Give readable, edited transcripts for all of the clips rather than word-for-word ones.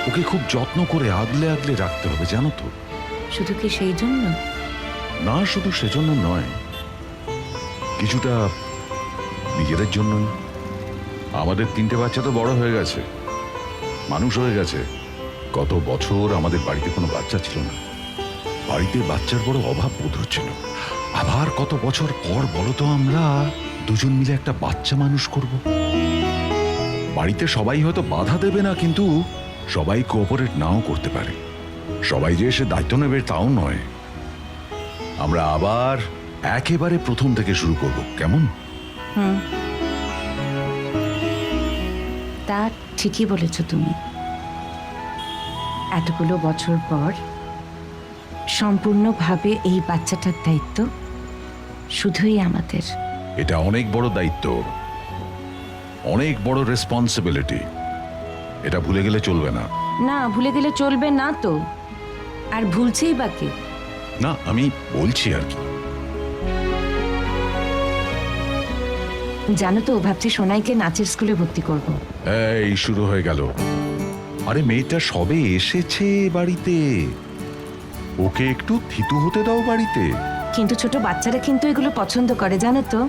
ওকে খুব যত্ন করে আগলে আগলে রাখতে হবে, জানো তো। শুধু কি সেই জন্য? না, শুধু সেজন্য নয়, কিছুটা নিজেদের জন্যই। আমাদের 3টে বাচ্চা তো বড় হয়ে গেছে, মানুষ হয়ে গেছে। কত বছর আমাদের বাড়িতে কোনো বাচ্চা ছিল না, বাড়িতে বাচ্চার বড় অভাব বোধ হচ্ছিল। আবার কত বছর পর বলো তো আমরা দুজন মিলে একটা বাচ্চা মানুষ করব। বাড়িতে সবাই হয়তো বাধা দেবে না, কিন্তু সবাই কোঅপারেট নাও করতে পারে। সবাই যে এসে দায়িত্ব নেবে তাও নয়। আমরা আবার একেবারে প্রথম থেকে শুরু করব, কেমন? তা ঠিকই বলেছ তুমি। এতগুলো বছর পর সম্পূর্ণভাবে এই বাচ্চাটার দায়িত্ব শুধুই আমাদের। এটা অনেক বড় দায়িত্ব, অনেক বড় রেসপন্সিবিলিটি। এটা ভুলে গেলে চলবে না। না, ভুলে গেলে চলবে না তো। আর ভুলছেই বা কে? না, আমি বলছি আর কি। জানো তো, ভাবছি সোনাইকে নাচের স্কুলে ভর্তি করব। এই শুরু হয়ে গেল। আরে মেয়েটা সবে এসেছে বাড়িতে, ওকে একটু থিতু হতে দাও বাড়িতে। কিন্তু ছোট বাচ্চারা কিন্তু এগুলো পছন্দ করে, জানো তো।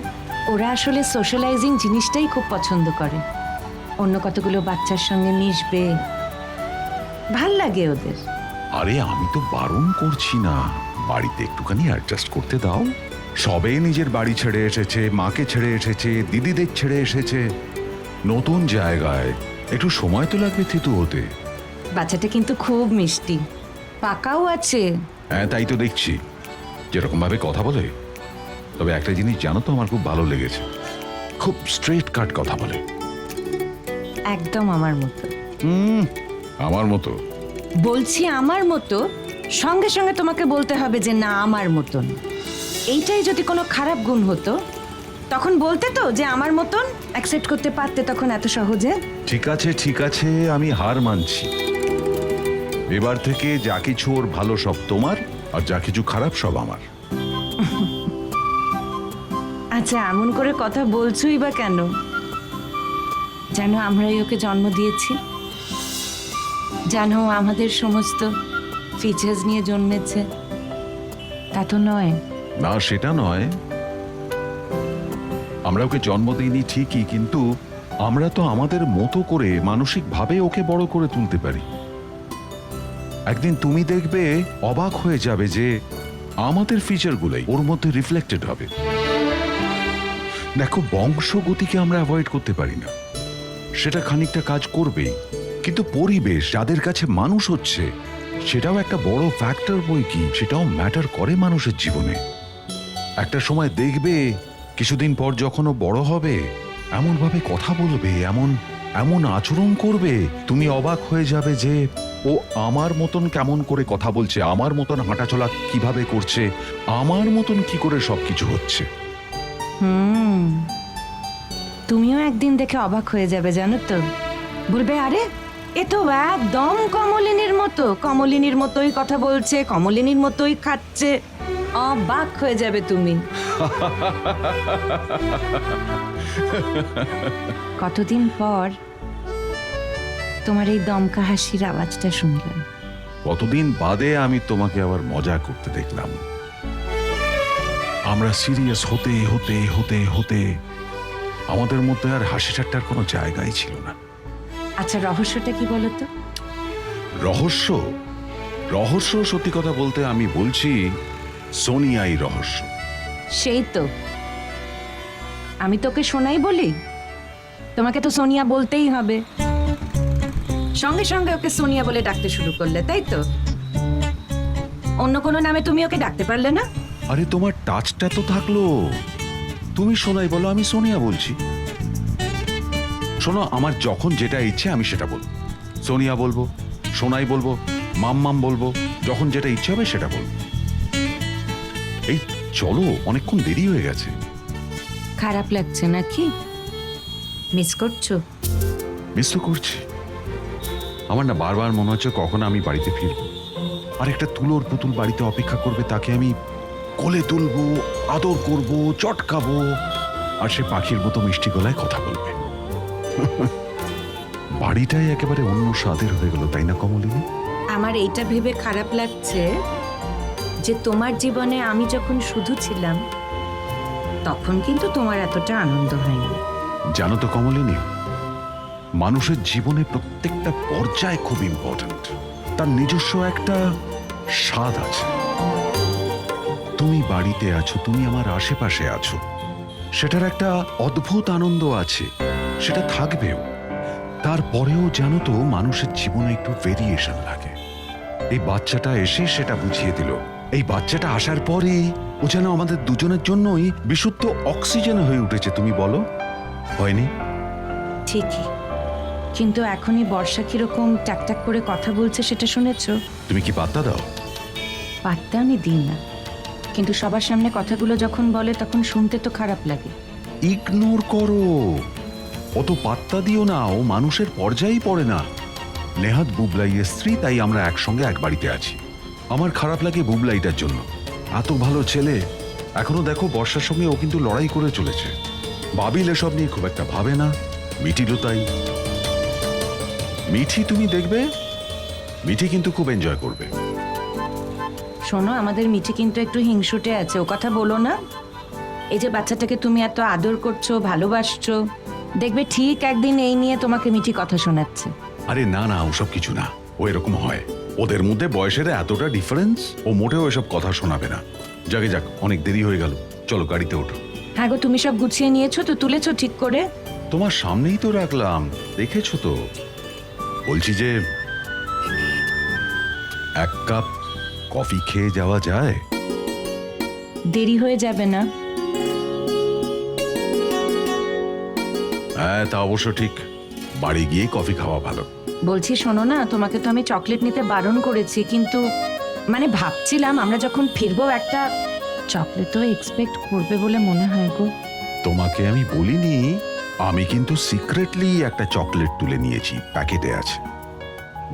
ওরা আসলে সোশ্যালাইজিং জিনিসটাই খুব পছন্দ করে। অন্য কতগুলো বাচ্চার সঙ্গে মিশবে, ভাল লাগে ওদের। আরে আমি তো বারণ করছি না, বাড়িতে একটুখানি অ্যাডজাস্ট করতে দাও। সবে নিজের বাড়ি ছেড়ে এসেছে, মাকে ছেড়ে এসেছে, দিদিদের ছেড়ে এসেছে, নতুন জায়গায় একটু সময় তো লাগবে থিতু হতে। বাচ্চাটা কিন্তু খুব মিষ্টি, পাকাও আছে। হ্যাঁ, তাই তো দেখছি, যেরকম ভাবে কথা বলে। তবে একটা জিনিস জানো তো, আমার খুব ভালো লেগেছে, খুব স্ট্রেট কাট কথা বলে। একদম আমার মতো। আমার মতো? বলছি আমার মতো, সঙ্গে সঙ্গে তোমাকে বলতে হবে যে না আমার মতন। এইটাই যদি কোনো খারাপ গুণ হতো তখন বলতে তো যে আমার মতন, অ্যাকসেপ্ট করতে পারতে তখন এত সহজে। ঠিক আছে ঠিক আছে, আমি হার মানছি। এবার থেকে যা কিছু ওর ভালো সব তোমার, আর যা কিছু খারাপ সব আমার। আচ্ছা, এমন করে কথা বলছোই বা কেন? জানো আমরাই ওকে জন্ম দিয়েছি, জানো আমাদের সমস্ত ফিচার্স নিয়ে জন্মেছে। তা তো নয়। না, সেটা নয়, আমরা ওকে জন্ম দিইনি ঠিকই, কিন্তু আমরা তো আমাদের মতো করে মানসিকভাবে ওকে বড় করে তুলতে পারি। একদিন তুমি দেখবে, অবাক হয়ে যাবে যে আমাদের ফিচারগুলোই ওর মধ্যে রিফ্লেক্টেড হবে। দেখো, বংশগতিকে আমরা অ্যাভয়েড করতে পারি না, সেটা খানিকটা কাজ করবেই, কিন্তু পরিবেশ যাদের কাছে মানুষ হচ্ছে সেটাও একটা বড় ফ্যাক্টর। বই কি, সেটাও ম্যাটার করে মানুষের জীবনে। একটা সময় দেখবে, কিছুদিন পর যখন ও বড় হবে, এমন ভাবে কথা বলবে, এমন এমন আচরণ করবে, তুমি অবাক হয়ে যাবে যে ও আমার মতন কেমন করে কথা বলছে, আমার মতন হাঁটাচলা কিভাবে করছে, আমার মতন কি করে সবকিছু হচ্ছে। তুমিও একদিন দেখে অবাক হয়ে যাবে, জানো তো। বলবে আরে এ তো একদম কমলিনীর মতো, কমলিনীর মতোই কথা বলছে, কমলিনীর মতোই খাচ্ছে। অবাক হয়ে যাবে তুমি। কতদিন পর তোমার এই দমকা হাসির আওয়াজটা শুনলাম। কতদিন বাদে আমি তোমাকে আবার মজা করতে দেখলাম। আমরা সিরিয়াস হতে হতে হতে হতে আমাদের মধ্যে আর হাসি ঠাট্টার কোনো জায়গাই ছিল না। আচ্ছা, রহস্যটা কি বলতো? রহস্য? রহস্য সত্যি কথা বলতে আমি বলছি সোনিয়াই রহস্য। সেই তো, আমি তোকে সোনাই বলি, তোমাকে তো সোনিয়া বলতেই হবে। সঙ্গে সঙ্গে ওকে সোনিয়া বলে ডাকতে শুরু করলে, তাই তো? অন্য কোনো নামে তুমি ওকে ডাকতে পারলে না? আরে তোমার টাচটা তো থাকলো, তুমি সোনাই বলো, আমি সোনিয়া বলছি। শোনো, আমার যখন যেটা ইচ্ছে আমি সেটা বলবো। সোনিয়া বলবো, সোনাই বলবো, মাম্মাম বলবো, যখন যেটা ইচ্ছে হবে সেটা বলবো। এই চলো, অনেকক্ষণ দেরি হয়ে গেছে। খারাপ লাগছে নাকি? মিস করছো? মিস তো করছি। আমার না বারবার মনে হচ্ছে কখন আমি বাড়িতে ফিরবো, আর একটা তুলোর পুতুল বাড়িতে অপেক্ষা করবে, তাকে আমি কোলে তুলবো, আদর করবো, চটকাবো, আর সে পাখির মতো মিষ্টি গলায় কথা বলবে। বাড়িটাই একেবারে অন্য স্বাদের হয়ে গেল, তাই না কমলিনী? আমার এইটা ভেবে খারাপ লাগছে যে তোমার জীবনে আমি যখন শুধু ছিলাম তখন কিন্তু তোমার এতটা আনন্দ হয়নি। জানো তো কমলিনী, মানুষের জীবনে প্রত্যেকটা পর্যায় খুব ইম্পর্ট্যান্ট। তার নিজস্ব একটা স্বাদ আছে। তুমি বাড়িতে আছো, তুমি আমার আশেপাশে আছো, সেটার একটা অদ্ভুত আনন্দ আছে, সেটা থাকবেও। তারপরেও জানো তো, মানুষের জীবনে একটু ভেরিয়েশন লাগে। এই বাচ্চাটা এসে সেটা বুঝিয়ে দিল। এই বাচ্চাটা আসার পরে ও যেন আমাদের দুজনের জন্যই বিশুদ্ধ অক্সিজেন হয়ে উঠেছে। তুমি বলো, হয়নি? ঠিকই, কিন্তু এখনই বর্ষা কিরকম ট্যাকট্যাক করে কথা বলছে সেটা শুনেছো? তুমি কি পাত্তা দাও? পাত্তা আমি দিই না, কিন্তু সবার সামনে কথাগুলো যখন বলে তখন শুনতে তো খারাপ লাগে। ইগনোর করো, অত পাত্তা দিও না। ও মানুষের পর্যায়েই পড়ে না। নেহাত বুবলাইয়ের স্ত্রী, তাই আমরা একসঙ্গে এক বাড়িতে আছি। আমার খারাপ লাগে বুবলাইটার জন্য। এত ভালো ছেলে, এখনো দেখো বর্ষার সঙ্গে ও কিন্তু লড়াই করে চলেছে। বাবিল এসব নিয়ে খুব একটা ভাবে না, মিঠিরও তাই। মিঠি তুমি দেখবে, মিঠি কিন্তু খুব এনজয় করবে। শোনো, আমাদের মিঠি কিন্তু একটু হিংসুটে আছে, ও কথা বলো না। এই যে বাচ্চাটাকে তুমি এত আদর করছো, ভালোবাসছো, দেখবে ঠিক একদিন এই নিয়ে তোমাকে মিঠি কথা শোনাচ্ছে। আরে না না, ওসব কিছু না। ও এরকম হয়, ওদের মধ্যে বয়সের এতটা ডিফারেন্স, ও মোটেও এসব কথা শোনাবে না। যাকে যাক, অনেক দেরি হয়ে গেল, চলো গাড়িতে ওঠো। হ্যাঁ গো, তুমি সব গুছিয়ে নিয়েছো তো? তুলেছো ঠিক করে? তোমার সামনেই তো রাখলাম, দেখেছো তো। বলছি যে, এক কাপ কফি খেয়ে যাওয়া যায়? দেরি হয়ে যাবে না? হ্যাঁ, তা অবশ্য ঠিক। বাড়ি গিয়ে কফি খাওয়া ভালো। বলছি শোনো না, তোমাকে তো আমি চকলেট নিতে বারণ করেছি, কিন্তু মানে ভাবছিলাম আমরা যখন ফিরবো একটা চকলেটও এক্সপেক্ট করবে বলে মনে হয় গো। তোমাকে আমি বলিনি, আমি কিন্তু সিক্রেটলি একটা চকলেট তুলে নিয়েছি, প্যাকেটে আছে।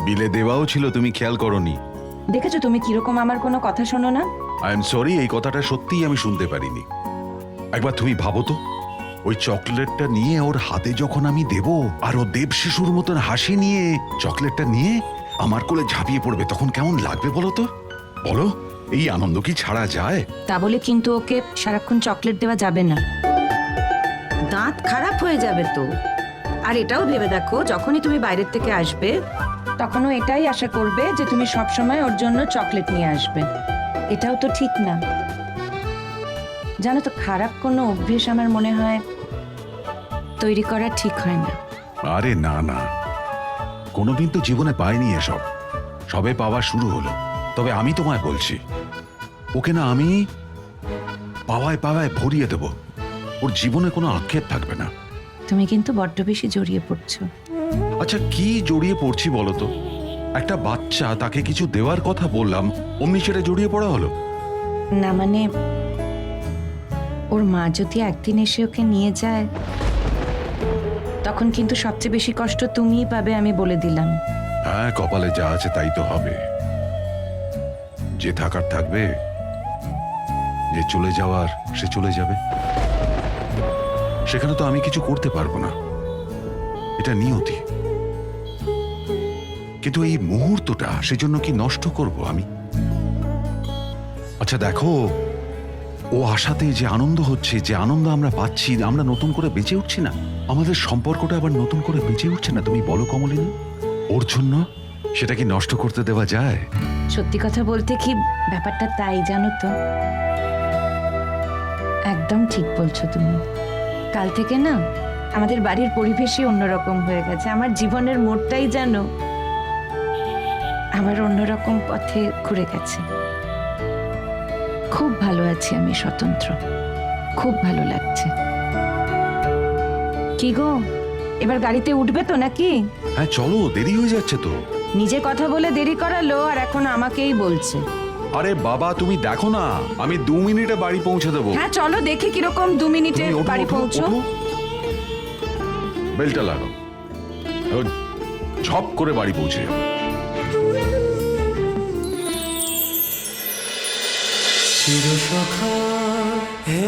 বিলে দেওয়াও ছিল, তুমি খেয়াল করনি। দেখেছো তুমি কিরকম আমার কোনো কথা শোনো না? আই এম সরি, এই কথাটা সত্যিই আমি শুনতে পারিনি। একবার তুমি ভাবো তো, ওই চকলেটটা নিয়ে ওর হাতে যখন আমি দেব, আর ও দেব শিশুর মতন হাসি নিয়ে চকলেটটা নিয়ে আমার কোলে ঝাঁপিয়ে পড়বে, তখন কেমন লাগবে বলো তো? বলো, এই আনন্দ কি ছাড়া যায়? তা বলে কিন্তু ওকে সারাক্ষণ চকলেট দেওয়া যাবে না, দাঁত খারাপ হয়ে যাবে তো। আর এটাও ভেবে দেখো, যখনই তুমি বাইরের থেকে আসবে তখনও এটাই আশা করবে যে তুমি সবসময় ওর জন্য চকলেট নিয়ে আসবে। এটাও তো ঠিক না, জানো তো। খারাপ কোনো অভ্যেস আমার মনে হয় তৈরি করা ঠিক হয় না। আরে না না, কোনোদিন তো জীবনে পাইনি এসব, সবে পাওয়া শুরু হলো। তবে আমি তোমায় বলছি, ওকে না আমি পাওয়ায় পাওয়ায় ভরিয়ে দেব। ওর জীবনে কোনো আক্ষেপ থাকবে না। তুমি কিন্তু বড্ড বেশি জড়িয়ে পড়ছো। আচ্ছা, কি জড়িয়ে পড়ছি বলো তো? একটা বাচ্চা, তাকে কিছু দেওয়ার কথা বললাম, অমনি সেটা জড়িয়ে পড়া হলো। না মানে, ওর মা যদি একদিন এসে ওকে নিয়ে যায় তখন কিন্তু সবচেয়ে বেশি কষ্ট তুমিই পাবে, আমি বলে দিলাম। হ্যাঁ, কপালে যা আছে তাই তো হবে। যে থাকার থাকবে, যে চলে যাওয়ার সে চলে যাবে। সেখানে তো আমি কিছু করতে পারবো না, এটা নিয়তি। কিন্তু এই মুহূর্তটা সেজন্য কি নষ্ট করব আমি? আচ্ছা দেখো, ও আশাতে যে আনন্দ হচ্ছে, যে আনন্দ আমরা পাচ্ছি, আমরা নতুন করে বেঁচে উঠছি না? আমাদের সম্পর্কটা আবার নতুন করে বেঁচে উঠছে না? তুমি বলো কমলিনী, ওর জন্য সেটা কি নষ্ট করতে দেওয়া যায়? সত্যি কথা বলতে কি, ব্যাপারটা তাই, জানো তো। একদম ঠিক বলছো তুমি। কাল থেকে না আমাদের বাড়ির পরিবেশই অন্যরকম হয়ে গেছে। আমার জীবনের মোড়টাই যেন আমার অন্যরকম পথে ঘুরে গেছে। খুব ভালো আছি আমি, স্বতন্ত্র। খুব ভালো লাগছে। কি গো, এবার গাড়িতে উঠবে তো নাকি? হ্যাঁ চলো, দেরি হয়ে যাচ্ছে তো। নিজে কথা বলে দেরি করালো, আর এখন আমাকেই বলছে। আরে বাবা, তুমি দেখো না, আমি 2 মিনিটে বাড়ি পৌঁছে দেবো। হ্যাঁ চলো দেখি কিরকম 2 মিনিটে তুমি ওঠো, বাড়ি ওঠো, পৌঁছো। ওঠো। বেলটা লাগাও, এখন ঝপ করে বাড়ি পৌঁছে যাবো। চিরসখা হে